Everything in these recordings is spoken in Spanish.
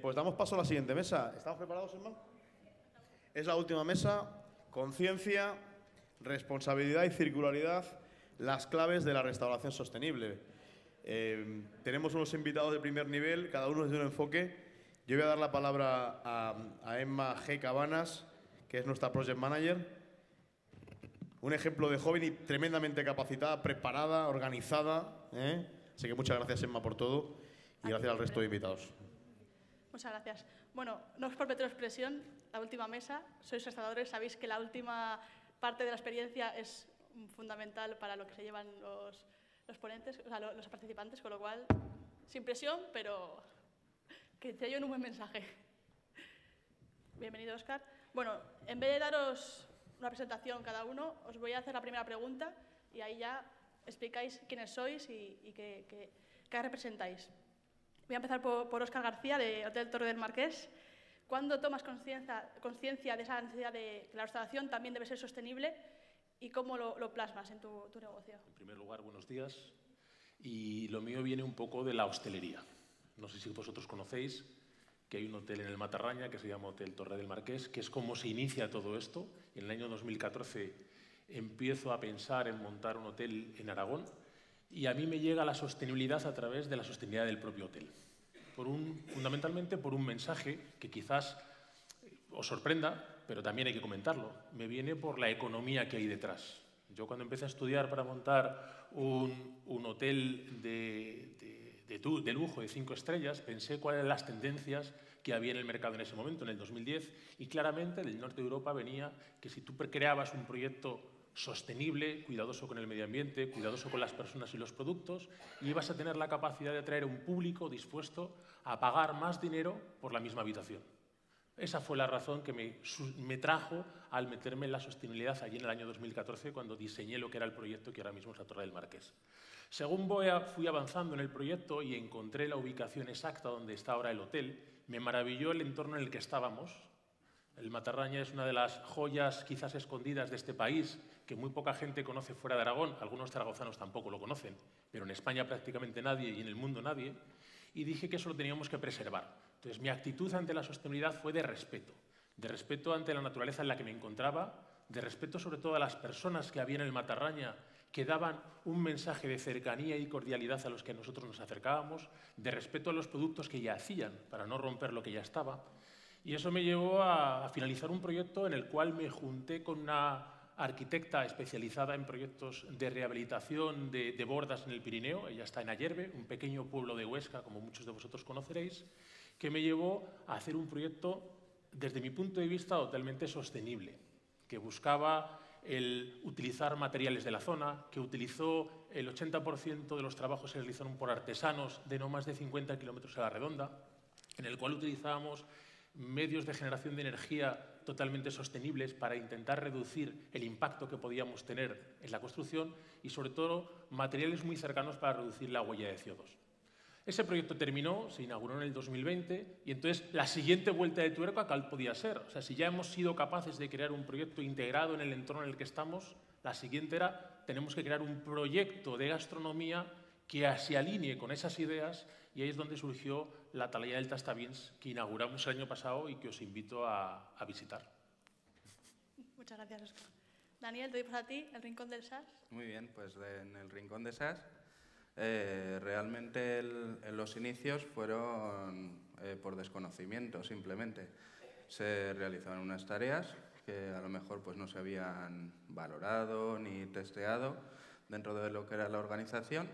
Pues damos paso a la siguiente mesa. ¿Estamos preparados, Emma? Es la última mesa. Conciencia, responsabilidad y circularidad, las claves de la restauración sostenible. Tenemos unos invitados de primer nivel, cada uno desde un enfoque. Yo voy a dar la palabra a Emma G. Cabanas, que es nuestra Project Manager. Un ejemplo de joven y tremendamente capacitada, preparada, organizada. Así que muchas gracias, Emma, por todo. Y gracias al resto de invitados. Muchas gracias. Bueno, no os por meteros presión, la última mesa, sois restauradores, sabéis que la última parte de la experiencia es fundamental para lo que se llevan los ponentes, o sea, los participantes, con lo cual, sin presión, pero que te lleven un buen mensaje. Bienvenido, Óscar. Bueno, en vez de daros una presentación cada uno, os voy a hacer la primera pregunta y ahí ya explicáis quiénes sois y qué representáis. Voy a empezar por Óscar García, de Hotel Torre del Marqués. ¿Cuándo tomas conciencia de esa necesidad de que la restauración también debe ser sostenible y cómo lo plasmas en tu negocio? En primer lugar, buenos días. Y lo mío viene un poco de la hostelería. No sé si vosotros conocéis que hay un hotel en el Matarraña que se llama Hotel Torre del Marqués, que es como se inicia todo esto. En el año 2014 empiezo a pensar en montar un hotel en Aragón. Y a mí me llega la sostenibilidad a través de la sostenibilidad del propio hotel. Fundamentalmente por un mensaje que quizás os sorprenda, pero también hay que comentarlo. Me viene por la economía que hay detrás. Yo cuando empecé a estudiar para montar un hotel de lujo de 5 estrellas, pensé cuáles eran las tendencias que había en el mercado en ese momento, en el 2010, y claramente del norte de Europa venía que si tú creabas un proyecto sostenible, cuidadoso con el medio ambiente, cuidadoso con las personas y los productos, y ibas a tener la capacidad de atraer un público dispuesto a pagar más dinero por la misma habitación. Esa fue la razón que me trajo al meterme en la sostenibilidad allí en el año 2014, cuando diseñé lo que era el proyecto que ahora mismo es la Torre del Marqués. Según fui avanzando en el proyecto y encontré la ubicación exacta donde está ahora el hotel, me maravilló el entorno en el que estábamos. El Matarraña es una de las joyas quizás escondidas de este país, que muy poca gente conoce fuera de Aragón, algunos zaragozanos tampoco lo conocen, pero en España prácticamente nadie y en el mundo nadie, y dije que eso lo teníamos que preservar. Entonces mi actitud ante la sostenibilidad fue de respeto ante la naturaleza en la que me encontraba, de respeto sobre todo a las personas que había en el Matarraña, que daban un mensaje de cercanía y cordialidad a los que nosotros nos acercábamos, de respeto a los productos que ya hacían para no romper lo que ya estaba. Y eso me llevó a finalizar un proyecto en el cual me junté con una arquitecta especializada en proyectos de rehabilitación de bordas en el Pirineo. Ella está en Ayerbe, un pequeño pueblo de Huesca, como muchos de vosotros conoceréis, que me llevó a hacer un proyecto, desde mi punto de vista, totalmente sostenible, que buscaba el utilizar materiales de la zona, que utilizó el 80% de los trabajos se realizaron por artesanos de no más de 50 kilómetros a la redonda, en el cual utilizábamos medios de generación de energía totalmente sostenibles para intentar reducir el impacto que podíamos tener en la construcción y, sobre todo, materiales muy cercanos para reducir la huella de CO2. Ese proyecto terminó, se inauguró en el 2020 y entonces la siguiente vuelta de tuerca, ¿cuál podía ser? O sea, si ya hemos sido capaces de crear un proyecto integrado en el entorno en el que estamos, la siguiente era, tenemos que crear un proyecto de gastronomía que se alinee con esas ideas, y ahí es donde surgió la Atalaya del Tastavins, que inauguramos el año pasado y que os invito a visitar. Muchas gracias, Óscar. Daniel, te doy para ti, el Rincón del SAS. Muy bien, pues en el Rincón de SAS realmente en los inicios fueron por desconocimiento, simplemente. Se realizaron unas tareas que a lo mejor pues, no se habían valorado ni testeado dentro de lo que era la organización,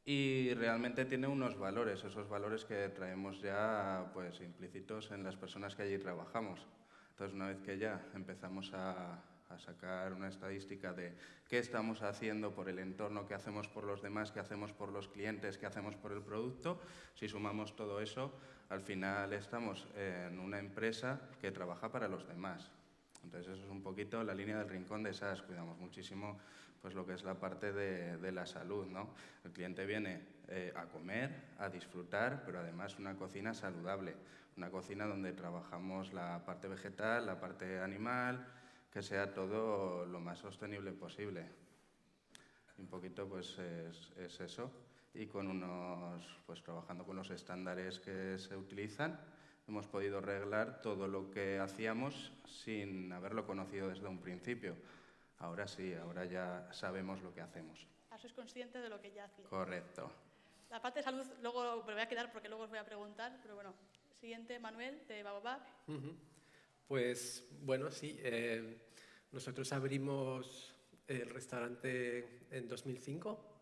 y realmente tiene unos valores, esos valores que traemos ya pues, implícitos en las personas que allí trabajamos. Entonces, una vez que ya empezamos a sacar una estadística de qué estamos haciendo por el entorno, qué hacemos por los demás, qué hacemos por los clientes, qué hacemos por el producto, si sumamos todo eso, al final estamos en una empresa que trabaja para los demás. Entonces, eso es un poquito la línea del Rincón de SAS. Cuidamos muchísimo pues, lo que es la parte de la salud, ¿no? El cliente viene a comer, a disfrutar, pero además una cocina saludable, una cocina donde trabajamos la parte vegetal, la parte animal, que sea todo lo más sostenible posible. Un poquito pues es eso. y pues trabajando con los estándares que se utilizan, hemos podido reglar todo lo que hacíamos sin haberlo conocido desde un principio. Ahora sí, ahora ya sabemos lo que hacemos. Ahora sois consciente de lo que ya hacéis. Correcto. La parte de salud luego me voy a quedar porque luego os voy a preguntar, pero bueno. Siguiente, Manuel, de Baobab. Pues bueno, sí. Nosotros abrimos el restaurante en 2005.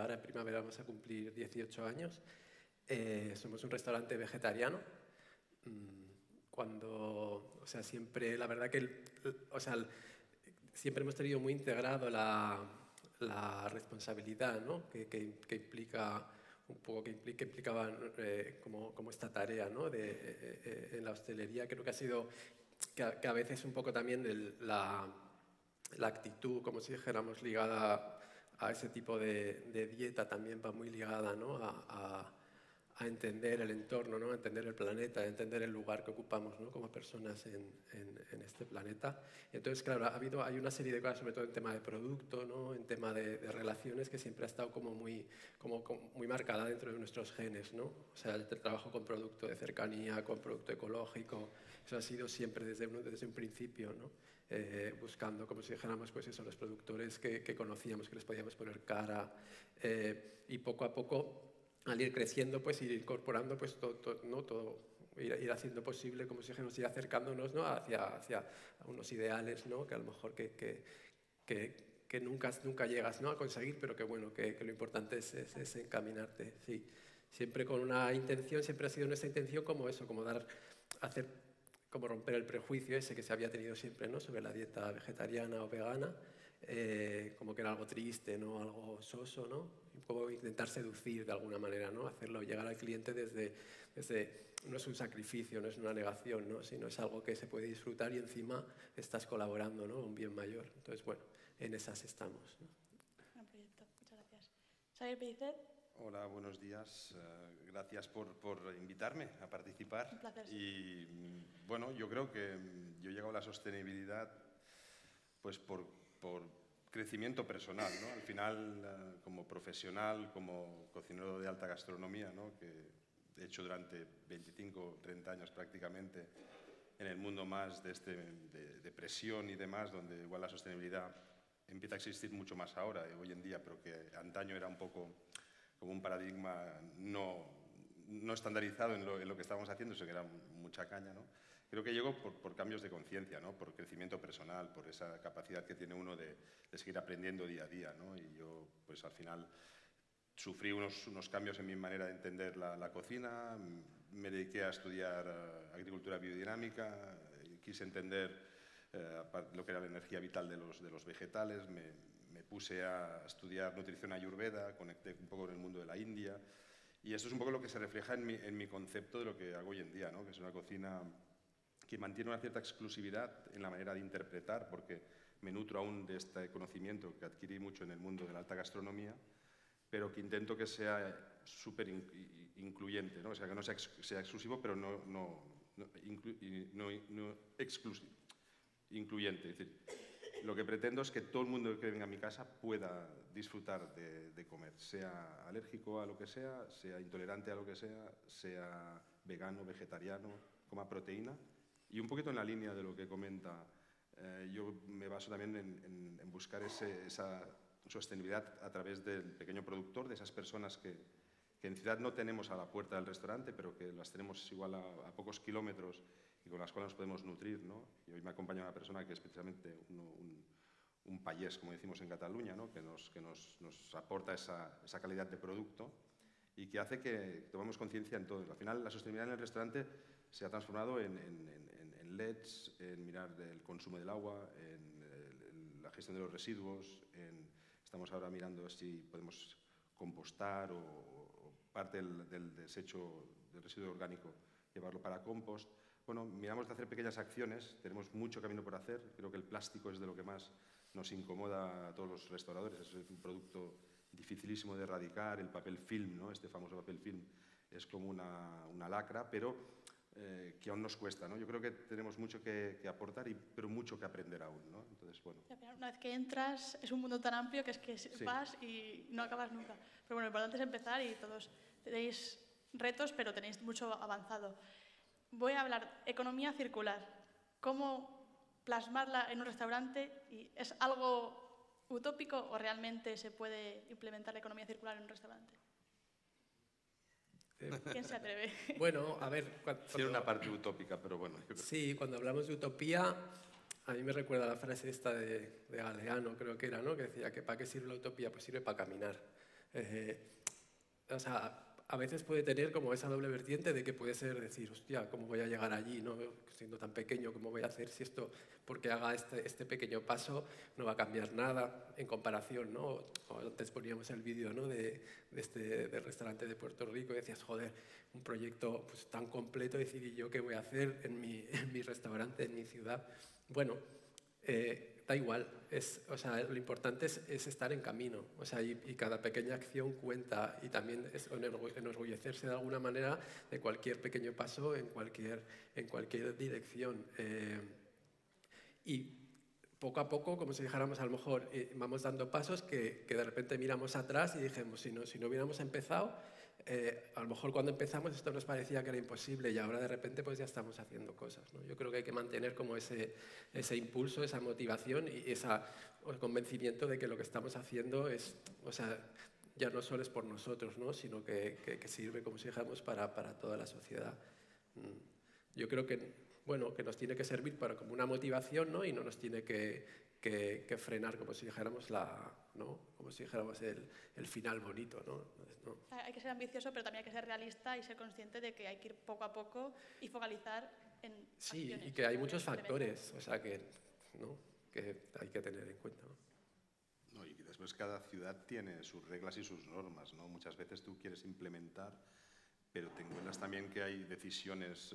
Ahora en primavera vamos a cumplir 18 años. Somos un restaurante vegetariano. Siempre, la verdad que, siempre hemos tenido muy integrado la responsabilidad, ¿no? que implica un poco, que implicaba como esta tarea, ¿no? En la hostelería. Creo que ha sido que a veces un poco también la actitud, como si dijéramos, ligada a ese tipo de dieta también va muy ligada, ¿no? a entender el entorno, ¿no? A entender el planeta, a entender el lugar que ocupamos, ¿no? Como personas en este planeta. Y entonces, claro, hay una serie de cosas, sobre todo en tema de producto, ¿no? En tema de relaciones, que siempre ha estado como muy marcada dentro de nuestros genes, ¿no? O sea, el trabajo con producto de cercanía, con producto ecológico, eso ha sido siempre desde un principio, ¿no? Buscando, como si dijéramos, pues eso, los productores que conocíamos, que les podíamos poner cara, y poco a poco, al ir creciendo, pues ir incorporando pues todo, ir haciendo posible, como si dijéramos, ir acercándonos, ¿no? hacia unos ideales, ¿no? Que a lo mejor que nunca llegas, ¿no? A conseguir, pero que bueno, que lo importante es encaminarte, sí. Siempre con una intención, siempre ha sido nuestra intención como eso, como como romper el prejuicio ese que se había tenido siempre, ¿no? Sobre la dieta vegetariana o vegana, como que era algo triste, ¿no? Algo soso, ¿no? Y como intentar seducir de alguna manera, ¿no? Hacerlo llegar al cliente desde no es un sacrificio, no es una negación, ¿no? Sino es algo que se puede disfrutar y encima estás colaborando, ¿no? Un bien mayor. Entonces, bueno, en esas estamos, ¿no? Gran proyecto, muchas gracias. Xavier Pellicer. Hola, buenos días. Gracias por invitarme a participar. Un placer. Y bueno, yo creo que yo he llegado a la sostenibilidad pues por crecimiento personal, ¿no? Al final, como profesional, como cocinero de alta gastronomía, ¿no? Que he hecho durante 25, 30 años prácticamente en el mundo más de presión y demás, donde igual la sostenibilidad empieza a existir mucho más ahora, hoy en día, pero que antaño era un poco como un paradigma no estandarizado en lo que estábamos haciendo, eso que era mucha caña, ¿no? Creo que llegó por cambios de conciencia, ¿no? Por crecimiento personal, por esa capacidad que tiene uno de seguir aprendiendo día a día, ¿no? Y yo, pues al final, sufrí unos cambios en mi manera de entender la cocina, me dediqué a estudiar agricultura biodinámica, quise entender lo que era la energía vital de los vegetales, me puse a estudiar nutrición ayurveda, conecté un poco con el mundo de la India, y esto es un poco lo que se refleja en mi concepto de lo que hago hoy en día, ¿no? Que es una cocina que mantiene una cierta exclusividad en la manera de interpretar, porque me nutro aún de este conocimiento que adquirí mucho en el mundo de la alta gastronomía, pero que intento que sea súper incluyente, ¿no? O sea, que no sea exclusivo, pero no exclusivo, incluyente. Es decir, lo que pretendo es que todo el mundo que venga a mi casa pueda disfrutar de comer, sea alérgico a lo que sea intolerante a lo que sea vegano, vegetariano, coma proteína. Y un poquito en la línea de lo que comenta, yo me baso también en buscar esa sostenibilidad a través del pequeño productor, de esas personas que en ciudad no tenemos a la puerta del restaurante, pero que las tenemos igual a pocos kilómetros y con las cuales nos podemos nutrir, ¿no? Y hoy me acompaña una persona que es precisamente un payés, como decimos en Cataluña, ¿no? que nos aporta esa calidad de producto y que hace que tomemos conciencia en todo. Al final, la sostenibilidad en el restaurante se ha transformado en LEDs, en mirar el consumo del agua, en la gestión de los residuos, estamos ahora mirando si podemos compostar o parte del desecho del residuo orgánico llevarlo para compost. Bueno, miramos de hacer pequeñas acciones, tenemos mucho camino por hacer, creo que el plástico es de lo que más nos incomoda a todos los restauradores, es un producto dificilísimo de erradicar, el papel film, ¿no? Este famoso papel film es como una lacra, pero que aún nos cuesta, ¿no? Yo creo que tenemos mucho que aportar, pero mucho que aprender aún, ¿no? Entonces, bueno. Una vez que entras, es un mundo tan amplio que es que vas y no acabas nunca. Pero bueno, lo importante es empezar y todos tenéis retos, pero tenéis mucho avanzado. Voy a hablar economía circular. ¿Cómo plasmarla en un restaurante? ¿Y es algo utópico o realmente se puede implementar la economía circular en un restaurante? ¿Quién se atreve? Bueno, a ver... Tiene una parte utópica, pero bueno. Sí, cuando hablamos de utopía, a mí me recuerda la frase esta de Galeano, creo que era, ¿no? Que decía que ¿para qué sirve la utopía? Pues sirve para caminar. O sea, a veces puede tener como esa doble vertiente de que puede ser decir, hostia, ¿cómo voy a llegar allí, no? Siendo tan pequeño, ¿cómo voy a hacer si esto, porque haga este pequeño paso, no va a cambiar nada en comparación, ¿no? Antes poníamos el vídeo, ¿no? del restaurante de Puerto Rico y decías, joder, un proyecto pues, tan completo, decir, ¿yo qué voy a hacer en mi restaurante, en mi ciudad? Bueno, da igual, o sea, lo importante es estar en camino, o sea, y cada pequeña acción cuenta y también es enorgullecerse de alguna manera de cualquier pequeño paso en cualquier dirección. Y poco a poco, como si dijéramos, a lo mejor vamos dando pasos que de repente miramos atrás y dijimos, si no hubiéramos empezado, a lo mejor cuando empezamos esto nos parecía que era imposible y ahora de repente pues ya estamos haciendo cosas, ¿no? Yo creo que hay que mantener como ese impulso, esa motivación y ese convencimiento de que lo que estamos haciendo es, o sea, ya no solo es por nosotros, ¿no? Sino que sirve, como si dijéramos, para toda la sociedad. Yo creo que, bueno, que nos tiene que servir como una motivación, ¿no? Y no nos tiene que frenar, como si dijéramos, ¿no? Como si dijéramos el final bonito, ¿no? Hay que ser ambicioso, pero también hay que ser realista y ser consciente de que hay que ir poco a poco y focalizar en sí, acciones, y que hay muchos factores, o sea, que hay que tener en cuenta, ¿no? No, y después cada ciudad tiene sus reglas y sus normas, ¿no? Muchas veces tú quieres implementar, pero te encuentras también que hay decisiones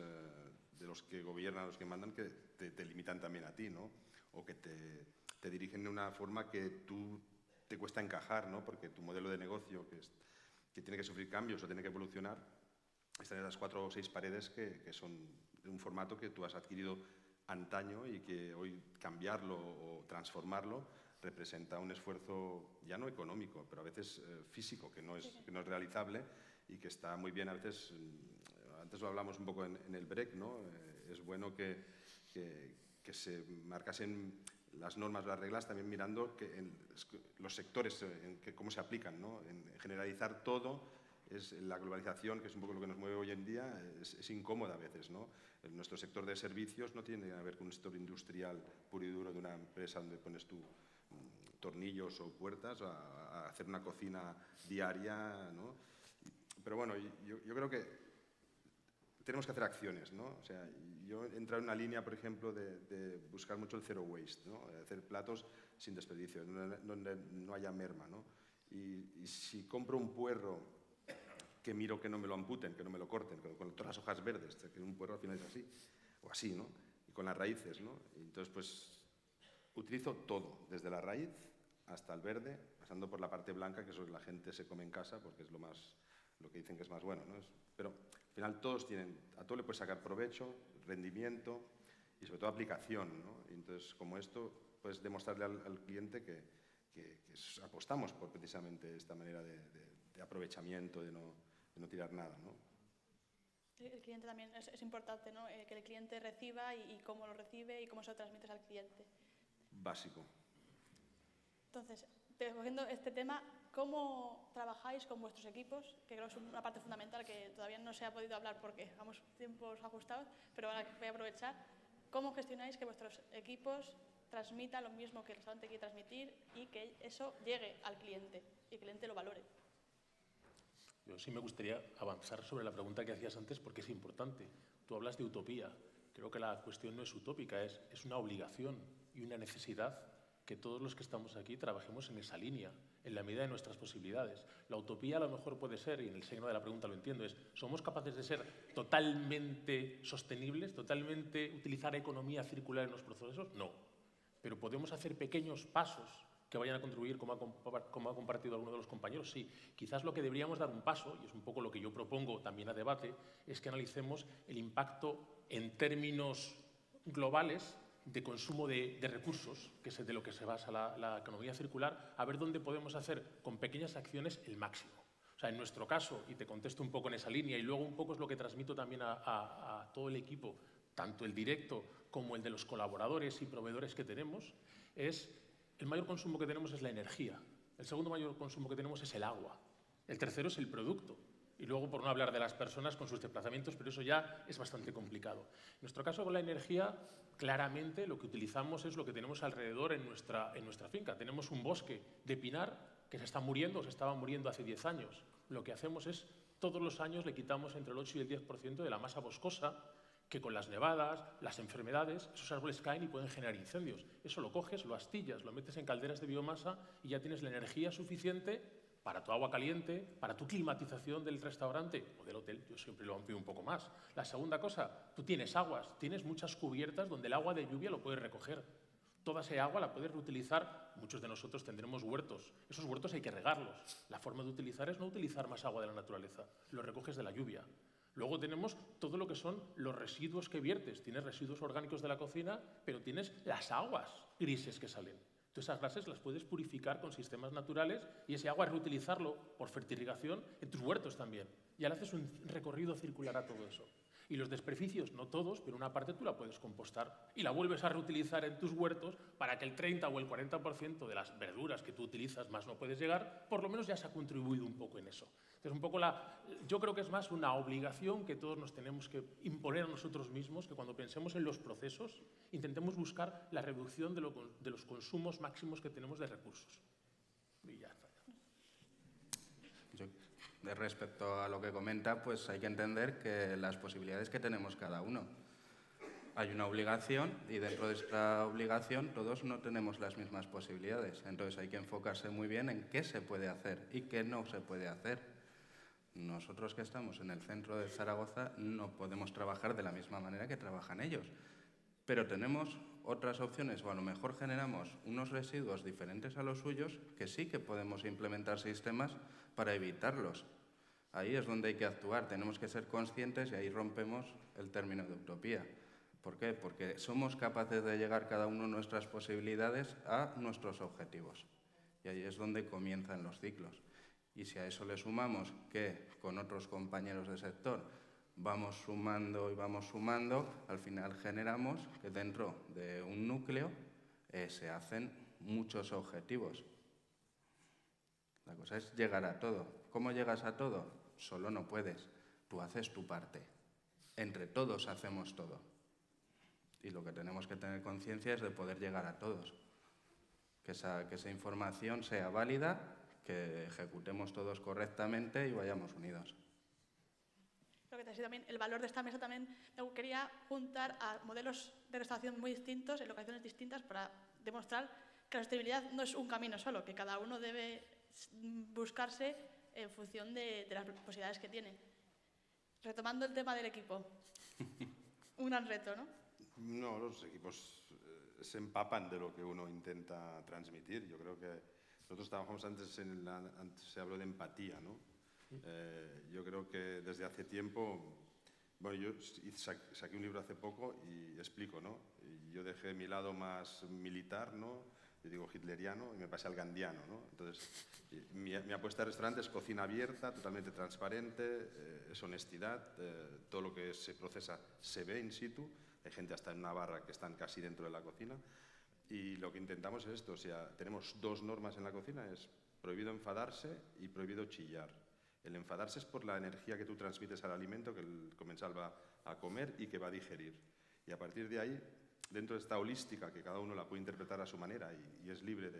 de los que gobiernan, los que mandan, que te limitan también a ti, ¿no? O que te dirigen de una forma que tú te cuesta encajar, ¿no? Porque tu modelo de negocio, que tiene que sufrir cambios o tiene que evolucionar, están en las 4 o 6 paredes que son de un formato que tú has adquirido antaño y que hoy cambiarlo o transformarlo representa un esfuerzo ya no económico, pero a veces físico, que no es realizable y que está muy bien a veces. Antes lo hablamos un poco en el break, ¿no? Es bueno que se marcasen las normas, las reglas, también mirando los sectores, cómo se aplican, ¿no? En generalizar todo, la globalización, que es un poco lo que nos mueve hoy en día, es incómoda a veces, ¿no? Nuestro sector de servicios no tiene que ver con un sector industrial puro y duro de una empresa donde pones tú tornillos o puertas a hacer una cocina diaria, ¿no? Pero bueno, yo creo que tenemos que hacer acciones, ¿no? O sea, yo he entrado en una línea, por ejemplo, de buscar mucho el zero waste, ¿no? Hacer platos sin desperdicio, donde no haya merma, ¿no? Y si compro un puerro, que miro que no me lo amputen, que no me lo corten, con todas las hojas verdes, que un puerro al final es así, o así, ¿no? Y con las raíces, ¿no? Y entonces, pues, utilizo todo, desde la raíz hasta el verde, pasando por la parte blanca, que eso la gente se come en casa, porque es lo que dicen que es más bueno, ¿no? Pero al final a todo le puedes sacar provecho, rendimiento y sobre todo aplicación, ¿no? Y entonces, como esto, puedes demostrarle al cliente que apostamos por precisamente esta manera de aprovechamiento, de no tirar nada, ¿no? El cliente también es importante, ¿no? Que el cliente reciba y cómo lo recibe y cómo se lo transmites al cliente. Básico. Entonces, cogiendo este tema, ¿cómo trabajáis con vuestros equipos? Que creo que es una parte fundamental que todavía no se ha podido hablar porque vamos tiempos ajustados, pero ahora voy a aprovechar. ¿Cómo gestionáis que vuestros equipos transmitan lo mismo que el restaurante quiere transmitir y que eso llegue al cliente y el cliente lo valore? Yo sí me gustaría avanzar sobre la pregunta que hacías antes porque es importante. Tú hablas de utopía. Creo que la cuestión no es utópica, es una obligación y una necesidad que todos los que estamos aquí trabajemos en esa línea, en la medida de nuestras posibilidades. La utopía a lo mejor puede ser, y en el signo de la pregunta lo entiendo, ¿somos capaces de ser totalmente sostenibles, totalmente utilizar economía circular en los procesos? No. Pero podemos hacer pequeños pasos que vayan a contribuir, como ha compartido alguno de los compañeros, sí. Quizás lo que deberíamos dar un paso, y es un poco lo que yo propongo también a debate, es que analicemos el impacto en términos globales de consumo de recursos, que es de lo que se basa la economía circular, a ver dónde podemos hacer con pequeñas acciones el máximo. O sea, en nuestro caso, y te contesto un poco en esa línea, y luego un poco es lo que transmito también a todo el equipo, tanto el directo como el de los colaboradores y proveedores que tenemos, es el mayor consumo que tenemos es la energía, el segundo mayor consumo que tenemos es el agua, el tercero es el producto, y luego por no hablar de las personas con sus desplazamientos, pero eso ya es bastante complicado. En nuestro caso con la energía, claramente lo que utilizamos es lo que tenemos alrededor en nuestra finca. Tenemos un bosque de pinar que se está muriendo, se estaba muriendo hace 10 años. Lo que hacemos es, todos los años le quitamos entre el 8 y el 10% de la masa boscosa, que con las nevadas, las enfermedades, esos árboles caen y pueden generar incendios. Eso lo coges, lo astillas, lo metes en calderas de biomasa y ya tienes la energía suficiente para tu agua caliente, para tu climatización del restaurante o del hotel. Yo siempre lo amplío un poco más. La segunda cosa, tú tienes aguas, tienes muchas cubiertas donde el agua de lluvia lo puedes recoger. Toda esa agua la puedes reutilizar. Muchos de nosotros tendremos huertos. Esos huertos hay que regarlos. La forma de utilizar es no utilizar más agua de la naturaleza. Lo recoges de la lluvia. Luego tenemos todo lo que son los residuos que viertes. Tienes residuos orgánicos de la cocina, pero tienes las aguas grises que salen. Tú esas gases las puedes purificar con sistemas naturales y ese agua reutilizarlo por fertirrigación en tus huertos también. Y ahora haces un recorrido circular a todo eso. Y los desperdicios, no todos, pero una parte tú la puedes compostar y la vuelves a reutilizar en tus huertos para que el 30 o el 40% de las verduras que tú utilizas más no puedes llegar, por lo menos ya se ha contribuido un poco en eso. Entonces, un poco yo creo que es más una obligación que todos nos tenemos que imponer a nosotros mismos, que cuando pensemos en los procesos intentemos buscar la reducción de los consumos máximos que tenemos de recursos. Y ya está. Respecto a lo que comenta, pues hay que entender que las posibilidades que tenemos cada uno. Hay una obligación y dentro de esta obligación todos no tenemos las mismas posibilidades. Entonces hay que enfocarse muy bien en qué se puede hacer y qué no se puede hacer. Nosotros que estamos en el centro de Zaragoza no podemos trabajar de la misma manera que trabajan ellos. Pero tenemos otras opciones o a lo mejor generamos unos residuos diferentes a los suyos que sí que podemos implementar sistemas para evitarlos. Ahí es donde hay que actuar, tenemos que ser conscientes y ahí rompemos el término de utopía. ¿Por qué? Porque somos capaces de llegar cada uno nuestras posibilidades a nuestros objetivos. Y ahí es donde comienzan los ciclos. Y si a eso le sumamos que con otros compañeros del sector vamos sumando y vamos sumando, al final generamos que dentro de un núcleo se hacen muchos objetivos. La cosa es llegar a todo. ¿Cómo llegas a todo? Solo no puedes. Tú haces tu parte. Entre todos hacemos todo. Y lo que tenemos que tener conciencia es de poder llegar a todos. Que esa información sea válida, que ejecutemos todos correctamente y vayamos unidos. Creo que también el valor de esta mesa también me quería juntar a modelos de restauración muy distintos, en locaciones distintas, para demostrar que la sostenibilidad no es un camino solo, que cada uno debe buscarse en función de las posibilidades que tiene. Retomando el tema del equipo, un gran reto, ¿no? No, los equipos se empapan de lo que uno intenta transmitir. Yo creo que nosotros trabajamos antes se habló de empatía, ¿no? Yo creo que desde hace tiempo, bueno, yo saqué un libro hace poco y explico, ¿no? Yo dejé mi lado más militar, ¿no? Yo digo hitleriano y me pasé al gandiano, ¿no? Entonces, mi apuesta de restaurante es cocina abierta, totalmente transparente, es honestidad, todo lo que se procesa se ve in situ, hay gente hasta en una barra que están casi dentro de la cocina y lo que intentamos es esto, o sea, tenemos dos normas en la cocina, es prohibido enfadarse y prohibido chillar. El enfadarse es por la energía que tú transmites al alimento que el comensal va a comer y que va a digerir. Y a partir de ahí, dentro de esta holística que cada uno la puede interpretar a su manera y es libre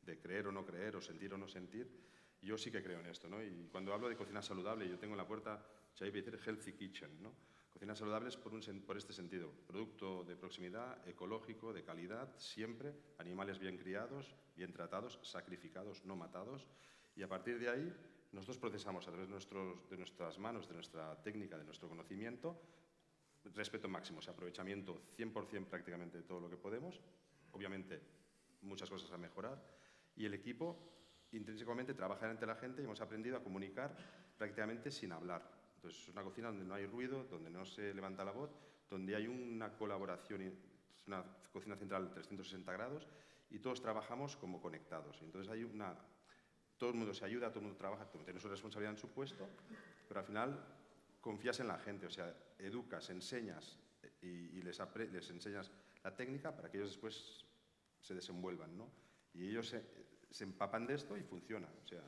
de creer o no creer, o sentir o no sentir, yo sí que creo en esto, ¿no? Y cuando hablo de cocina saludable, yo tengo en la puerta, se hay que decir healthy kitchen, ¿no? Cocina saludable es por este sentido, producto de proximidad, ecológico, de calidad, siempre, animales bien criados, bien tratados, sacrificados, no matados, y a partir de ahí nosotros procesamos a través de nuestras manos, de nuestra técnica, de nuestro conocimiento, respeto máximo, o sea, aprovechamiento 100% prácticamente de todo lo que podemos, obviamente muchas cosas a mejorar, Y el equipo intrínsecamente trabaja delante de la gente y hemos aprendido a comunicar prácticamente sin hablar. Entonces, es una cocina donde no hay ruido, donde no se levanta la voz, donde hay una colaboración, es una cocina central de 360 grados y todos trabajamos como conectados. Y entonces todo el mundo se ayuda, todo el mundo trabaja, todo tiene su responsabilidad en su puesto, pero al final confías en la gente, o sea, educas, enseñas y les enseñas la técnica para que ellos después se desenvuelvan, ¿no? Y ellos se empapan de esto y funciona. O sea,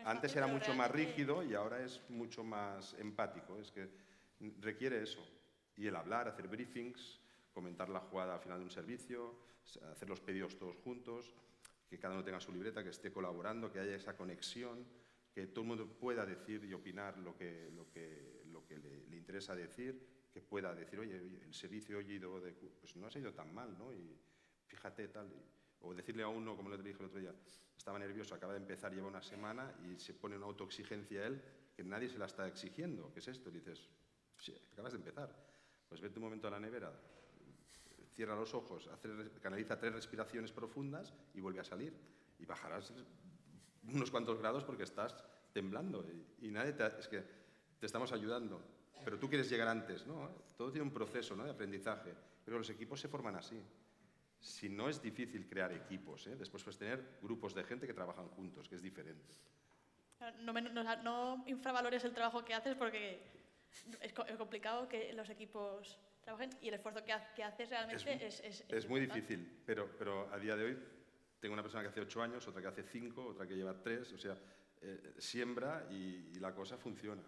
antes era mucho más rígido y ahora es mucho más empático. Es que requiere eso. Y el hablar, hacer briefings, comentar la jugada al final de un servicio, hacer los pedidos todos juntos, que cada uno tenga su libreta, que esté colaborando, que haya esa conexión, que todo el mundo pueda decir y opinar lo que le interesa decir, que pueda decir, oye, el servicio he oído, pues no ha sido tan mal, ¿no? Y fíjate, tal. O decirle a uno, como le dije el otro día, estaba nervioso, acaba de empezar, lleva una semana y se pone una autoexigencia a él que nadie se la está exigiendo. ¿Qué es esto? Y dices, sí, acabas de empezar. Pues vete un momento a la nevera, cierra los ojos, canaliza 3 respiraciones profundas y vuelve a salir. Y bajarás unos cuantos grados porque estás temblando. Y nadie es que te estamos ayudando, pero tú quieres llegar antes, ¿no? Todo tiene un proceso, ¿no?, de aprendizaje, pero los equipos se forman así. Si no, es difícil crear equipos, ¿eh? Después puedes tener grupos de gente que trabajan juntos, que es diferente. No infravalores el trabajo que haces porque es complicado que los equipos trabajen y el esfuerzo que haces realmente es muy difícil, pero a día de hoy tengo una persona que hace 8 años, otra que hace 5, otra que lleva 3, o sea, siembra y la cosa funciona.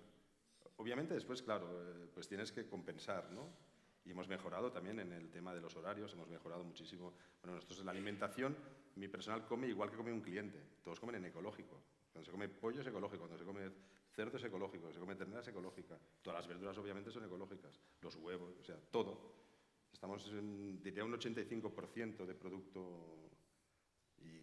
Obviamente después, claro, pues tienes que compensar, ¿no? Y hemos mejorado también en el tema de los horarios, hemos mejorado muchísimo. Bueno, nosotros en la alimentación, mi personal come igual que come un cliente. Todos comen en ecológico. Cuando se come pollo es ecológico, cuando se come cerdo es ecológico, cuando se come ternera es ecológica. Todas las verduras obviamente son ecológicas, los huevos, o sea, todo. Estamos en, diría, un 85% de producto y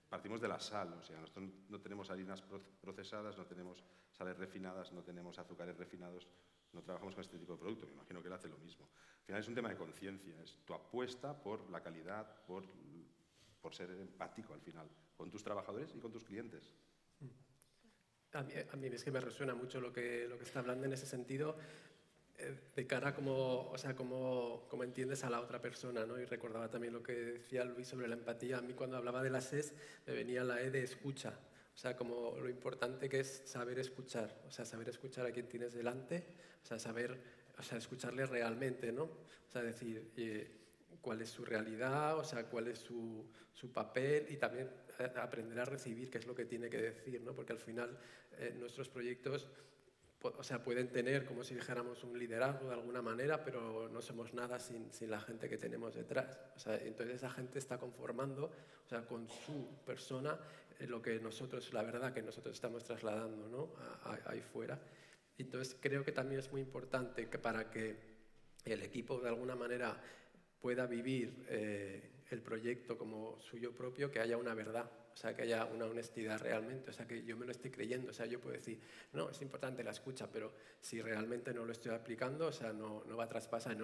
partimos de la sal, o sea, nosotros no tenemos harinas procesadas, no tenemos sales refinadas, no tenemos azúcares refinados. No trabajamos con este tipo de producto, me imagino que él hace lo mismo. Al final es un tema de conciencia, es tu apuesta por la calidad, por ser empático al final, con tus trabajadores y con tus clientes. A mí es que me resuena mucho lo que está hablando en ese sentido, de cara a cómo entiendes a la otra persona, ¿no? Y recordaba también lo que decía Luis sobre la empatía. A mí cuando hablaba de las S me venía la E de escucha. O sea, como lo importante que es saber escuchar, o sea, saber escuchar a quien tienes delante, o sea, escucharle realmente, ¿no? O sea, decir cuál es su realidad, o sea, cuál es su papel y también aprender a recibir qué es lo que tiene que decir, ¿no? Porque al final nuestros proyectos, o sea, pueden tener, como si dijéramos, un liderazgo de alguna manera, pero no somos nada sin la gente que tenemos detrás. O sea, entonces esa gente está conformando, o sea, con su persona, lo que nosotros, la verdad que nosotros estamos trasladando, ¿no?, ahí fuera. Entonces creo que también es muy importante que para que el equipo de alguna manera pueda vivir el proyecto como suyo propio, que haya una verdad, o sea, que haya una honestidad realmente, o sea, que yo me lo esté creyendo, o sea, yo puedo decir, no, es importante la escucha, pero si realmente no lo estoy aplicando, o sea, no va a traspasar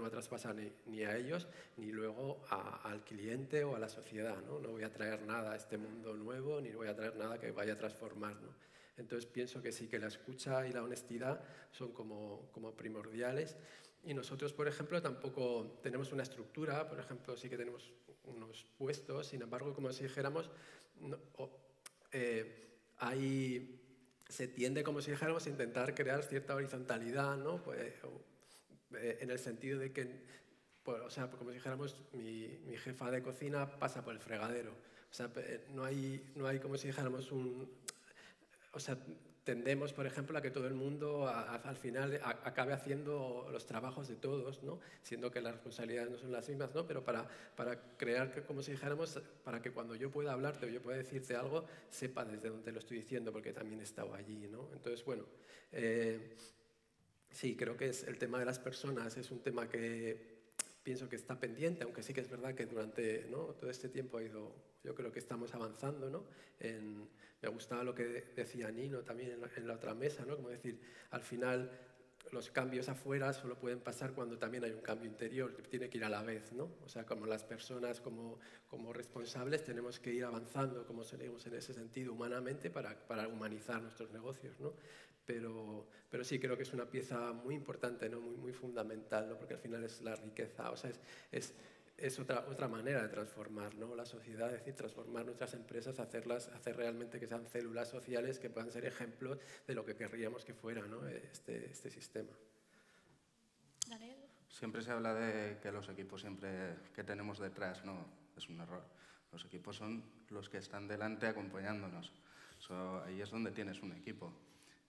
ni a ellos, ni luego al cliente o a la sociedad, ¿no? No voy a traer nada a este mundo nuevo, ni voy a traer nada que vaya a transformar, ¿no? Entonces pienso que sí, que la escucha y la honestidad son como primordiales. Y nosotros, por ejemplo, tampoco tenemos una estructura, por ejemplo, sí que tenemos unos puestos, sin embargo, como si dijéramos, se tiende, como si dijéramos, a intentar crear cierta horizontalidad, ¿no? Pues, en el sentido de que, pues, o sea, como si dijéramos, mi jefa de cocina pasa por el fregadero. O sea, no hay como si dijéramos o sea, tendemos, por ejemplo, a que todo el mundo al final acabe haciendo los trabajos de todos, ¿no? Siendo que las responsabilidades no son las mismas, ¿no? Pero para crear, como si dijéramos, para que cuando yo pueda hablarte o yo pueda decirte algo, sepa desde dónde lo estoy diciendo, porque también he estado allí, ¿no? Entonces, bueno, sí, creo que el tema de las personas es un tema que pienso que está pendiente, aunque sí que es verdad que durante, ¿no?, todo este tiempo yo creo que estamos avanzando, ¿no? Me gustaba lo que decía Nino también en la otra mesa, ¿no? Como decir, al final los cambios afuera solo pueden pasar cuando también hay un cambio interior, que tiene que ir a la vez, ¿no? O sea, como las personas, como responsables, tenemos que ir avanzando, como seremos en ese sentido, humanamente, para humanizar nuestros negocios, ¿no? Pero sí, creo que es una pieza muy importante, ¿no? Muy fundamental, ¿no? Porque al final es la riqueza, o sea, es otra manera de transformar, ¿no? La sociedad, es decir, transformar nuestras empresas, hacer realmente que sean células sociales que puedan ser ejemplos de lo que querríamos que fuera, ¿no? este sistema. Daniel. Siempre se habla de que los equipos siempre que tenemos detrás, no, es un error. Los equipos son los que están delante acompañándonos. Ahí es donde tienes un equipo.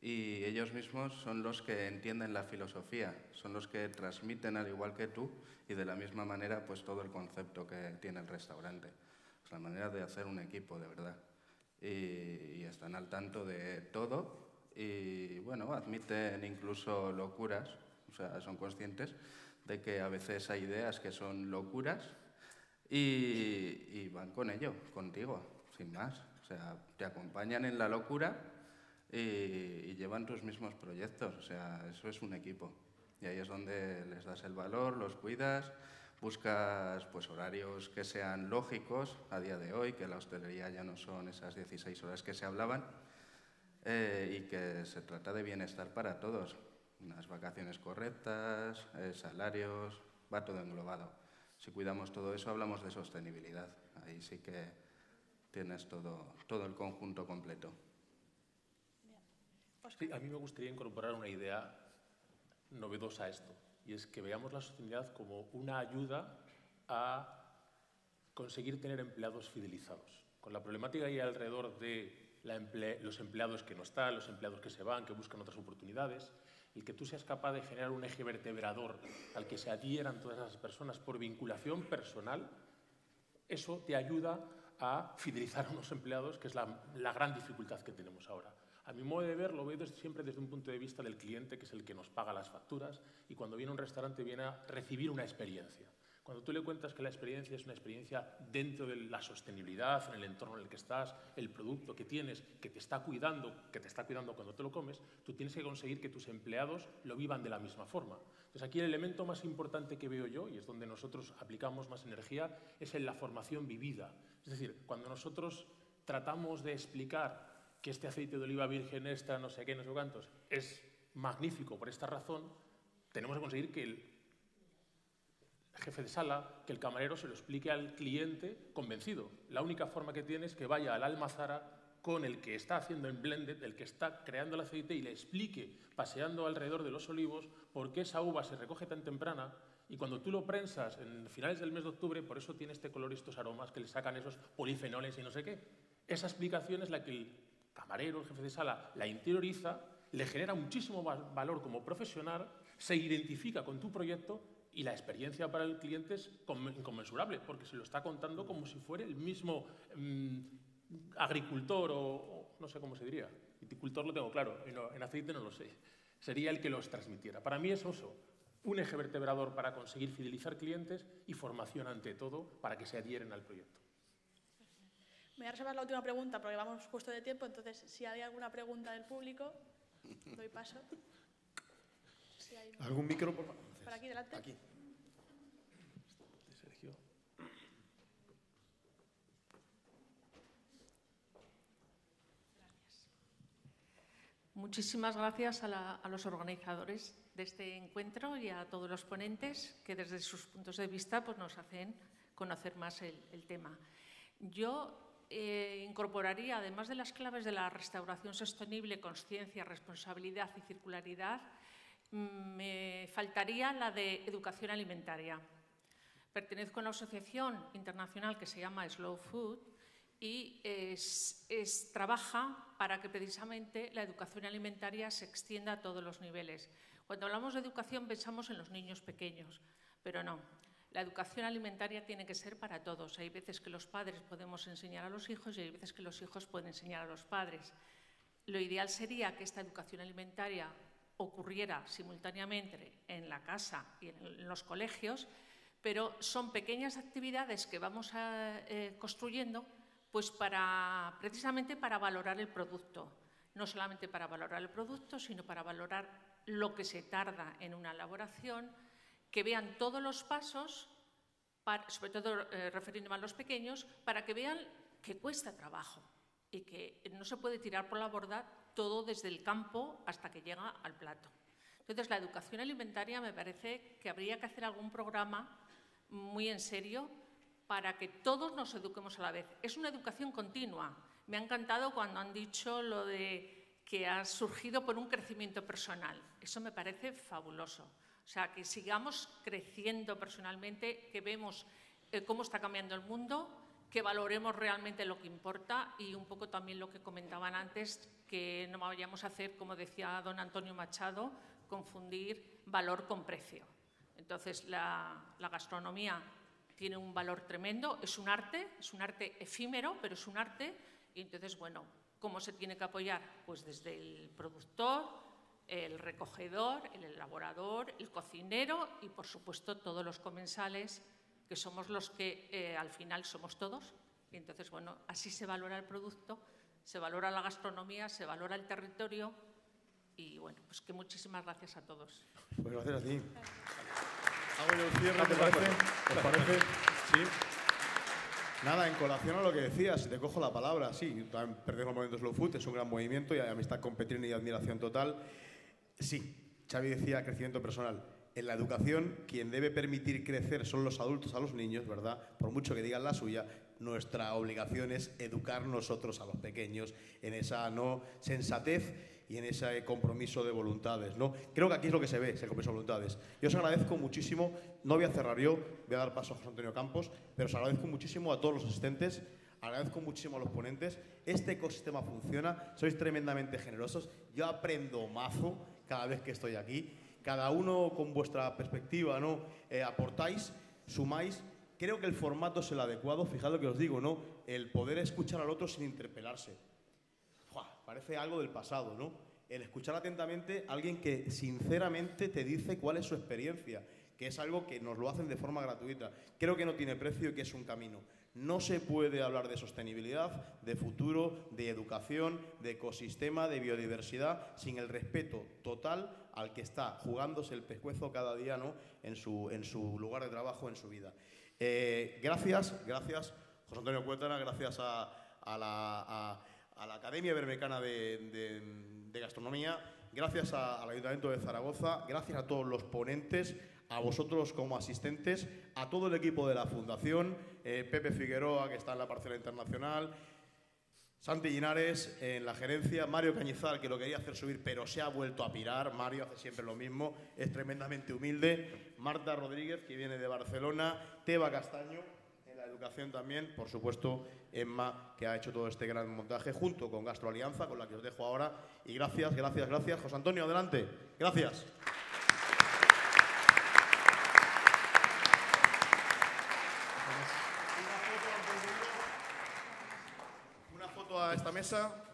Y ellos mismos son los que entienden la filosofía, son los que transmiten al igual que tú y de la misma manera pues todo el concepto que tiene el restaurante. Es la manera de hacer un equipo, de verdad. Y están al tanto de todo y bueno, admiten incluso locuras, o sea, son conscientes de que a veces hay ideas que son locuras y van con ello, contigo, sin más. O sea, te acompañan en la locura y llevan tus mismos proyectos, o sea, eso es un equipo. Y ahí es donde les das el valor, los cuidas, buscas pues horarios que sean lógicos a día de hoy, que la hostelería ya no son esas 16 horas que se hablaban, y que se trata de bienestar para todos. Unas vacaciones correctas, salarios, va todo englobado. Si cuidamos todo eso, hablamos de sostenibilidad. Ahí sí que tienes todo el conjunto completo. Sí, a mí me gustaría incorporar una idea novedosa a esto, y es que veamos la sostenibilidad como una ayuda a conseguir tener empleados fidelizados. Con la problemática ahí alrededor de los empleados que no están, los empleados que se van, que buscan otras oportunidades, el que tú seas capaz de generar un eje vertebrador al que se adhieran todas esas personas por vinculación personal, eso te ayuda a fidelizar a unos empleados, que es la gran dificultad que tenemos ahora. A mi modo de ver, lo veo siempre desde un punto de vista del cliente, que es el que nos paga las facturas, y cuando viene a un restaurante viene a recibir una experiencia. Cuando tú le cuentas que la experiencia es una experiencia dentro de la sostenibilidad, en el entorno en el que estás, el producto que tienes, que te está cuidando cuando te lo comes, tú tienes que conseguir que tus empleados lo vivan de la misma forma. Entonces aquí el elemento más importante que veo yo, y es donde nosotros aplicamos más energía, es en la formación vivida. Es decir, cuando nosotros tratamos de explicar que este aceite de oliva virgen extra, no sé qué, no sé cuántos, es magnífico por esta razón, tenemos que conseguir que el jefe de sala, que el camarero se lo explique al cliente convencido. La única forma que tiene es que vaya al almazara con el que está haciendo el blended, el que está creando el aceite, y le explique, paseando alrededor de los olivos, por qué esa uva se recoge tan temprana, y cuando tú lo prensas en finales del mes de octubre, por eso tiene este color y estos aromas que le sacan esos polifenoles y no sé qué. Esa explicación es la que el camarero, el jefe de sala, la interioriza, le genera muchísimo valor como profesional, se identifica con tu proyecto y la experiencia para el cliente es inconmensurable, porque se lo está contando como si fuera el mismo agricultor o no sé cómo se diría. Viticultor lo tengo claro, en aceite no lo sé. Sería el que los transmitiera. Para mí es eso, un eje vertebrador para conseguir fidelizar clientes y formación ante todo para que se adhieren al proyecto. Me voy a reservar la última pregunta porque vamos justo de tiempo, entonces si hay alguna pregunta del público, doy paso. Si hay... ¿Algún micro, por favor? Por aquí, delante. Aquí. Sergio. Muchísimas gracias a los organizadores de este encuentro y a todos los ponentes que desde sus puntos de vista pues, nos hacen conocer más el tema. Yo incorporaría, además de las claves de la restauración sostenible, consciencia, responsabilidad y circularidad, me faltaría la de educación alimentaria. Pertenezco a una asociación internacional que se llama Slow Food y trabaja para que precisamente la educación alimentaria se extienda a todos los niveles. Cuando hablamos de educación pensamos en los niños pequeños, pero no. La educación alimentaria tiene que ser para todos. Hay veces que los padres podemos enseñar a los hijos y hay veces que los hijos pueden enseñar a los padres. Lo ideal sería que esta educación alimentaria ocurriera simultáneamente en la casa y en los colegios, pero son pequeñas actividades que vamos construyendo pues precisamente para valorar el producto. No solamente para valorar el producto, sino para valorar lo que se tarda en una elaboración, que vean todos los pasos, sobre todo refiriéndome a los pequeños, para que vean que cuesta trabajo y que no se puede tirar por la borda todo desde el campo hasta que llega al plato. Entonces, la educación alimentaria me parece que habría que hacer algún programa muy en serio para que todos nos eduquemos a la vez. Es una educación continua. Me ha encantado cuando han dicho lo de que ha surgido por un crecimiento personal. Eso me parece fabuloso. O sea, que sigamos creciendo personalmente, que vemos cómo está cambiando el mundo, que valoremos realmente lo que importa y un poco también lo que comentaban antes, que no vayamos a hacer, como decía don Antonio Machado, confundir valor con precio. Entonces, la gastronomía tiene un valor tremendo, es un arte efímero, pero es un arte. Y entonces, bueno, ¿cómo se tiene que apoyar? Pues desde el productor, el recogedor, el elaborador, el cocinero y, por supuesto, todos los comensales, que somos los que al final somos todos. Y entonces, bueno, así se valora el producto, se valora la gastronomía, se valora el territorio. Y bueno, pues que muchísimas gracias a todos. Pues gracias a ti. Hago yo el cierre, ¿te parece? ¿Os parece? Sí. Nada, en colación a lo que decías, si te cojo la palabra, sí, también perdemos momentos Slow Food, es un gran movimiento y hay amistad con Petrini y admiración total. Sí, Xavi decía crecimiento personal. En la educación, quien debe permitir crecer son los adultos a los niños, ¿verdad? Por mucho que digan la suya, nuestra obligación es educar nosotros a los pequeños en esa sensatez y en ese compromiso de voluntades, ¿no? Creo que aquí es lo que se ve, ese compromiso de voluntades. Yo os agradezco muchísimo, no voy a cerrar yo, voy a dar paso a José Antonio Campos, pero os agradezco muchísimo a todos los asistentes, agradezco muchísimo a los ponentes. Este ecosistema funciona, sois tremendamente generosos, yo aprendo mazo cada vez que estoy aquí, cada uno con vuestra perspectiva, ¿no? Aportáis, sumáis. Creo que el formato es el adecuado, fijad lo que os digo, ¿no? El poder escuchar al otro sin interpelarse. Parece algo del pasado, ¿no? El escuchar atentamente a alguien que sinceramente te dice cuál es su experiencia, que es algo que nos lo hacen de forma gratuita. Creo que no tiene precio y que es un camino. No se puede hablar de sostenibilidad, de futuro, de educación, de ecosistema, de biodiversidad, sin el respeto total al que está jugándose el pescuezo cada día, ¿no? en su lugar de trabajo, en su vida. Gracias, José Antonio Cuétara, gracias a la Academia Iberoamericana de Gastronomía, gracias al Ayuntamiento de Zaragoza, gracias a todos los ponentes, a vosotros como asistentes, a todo el equipo de la Fundación, Pepe Figueroa, que está en la parcela internacional, Santi Linares en la gerencia, Mario Cañizal, que lo quería hacer subir pero se ha vuelto a pirar. Mario hace siempre lo mismo, es tremendamente humilde. Marta Rodríguez, que viene de Barcelona, Teba Castaño, en la educación también, por supuesto Emma, que ha hecho todo este gran montaje, junto con Gastroalianza, con la que os dejo ahora. Y gracias. José Antonio, adelante. Gracias. Una foto a esta mesa.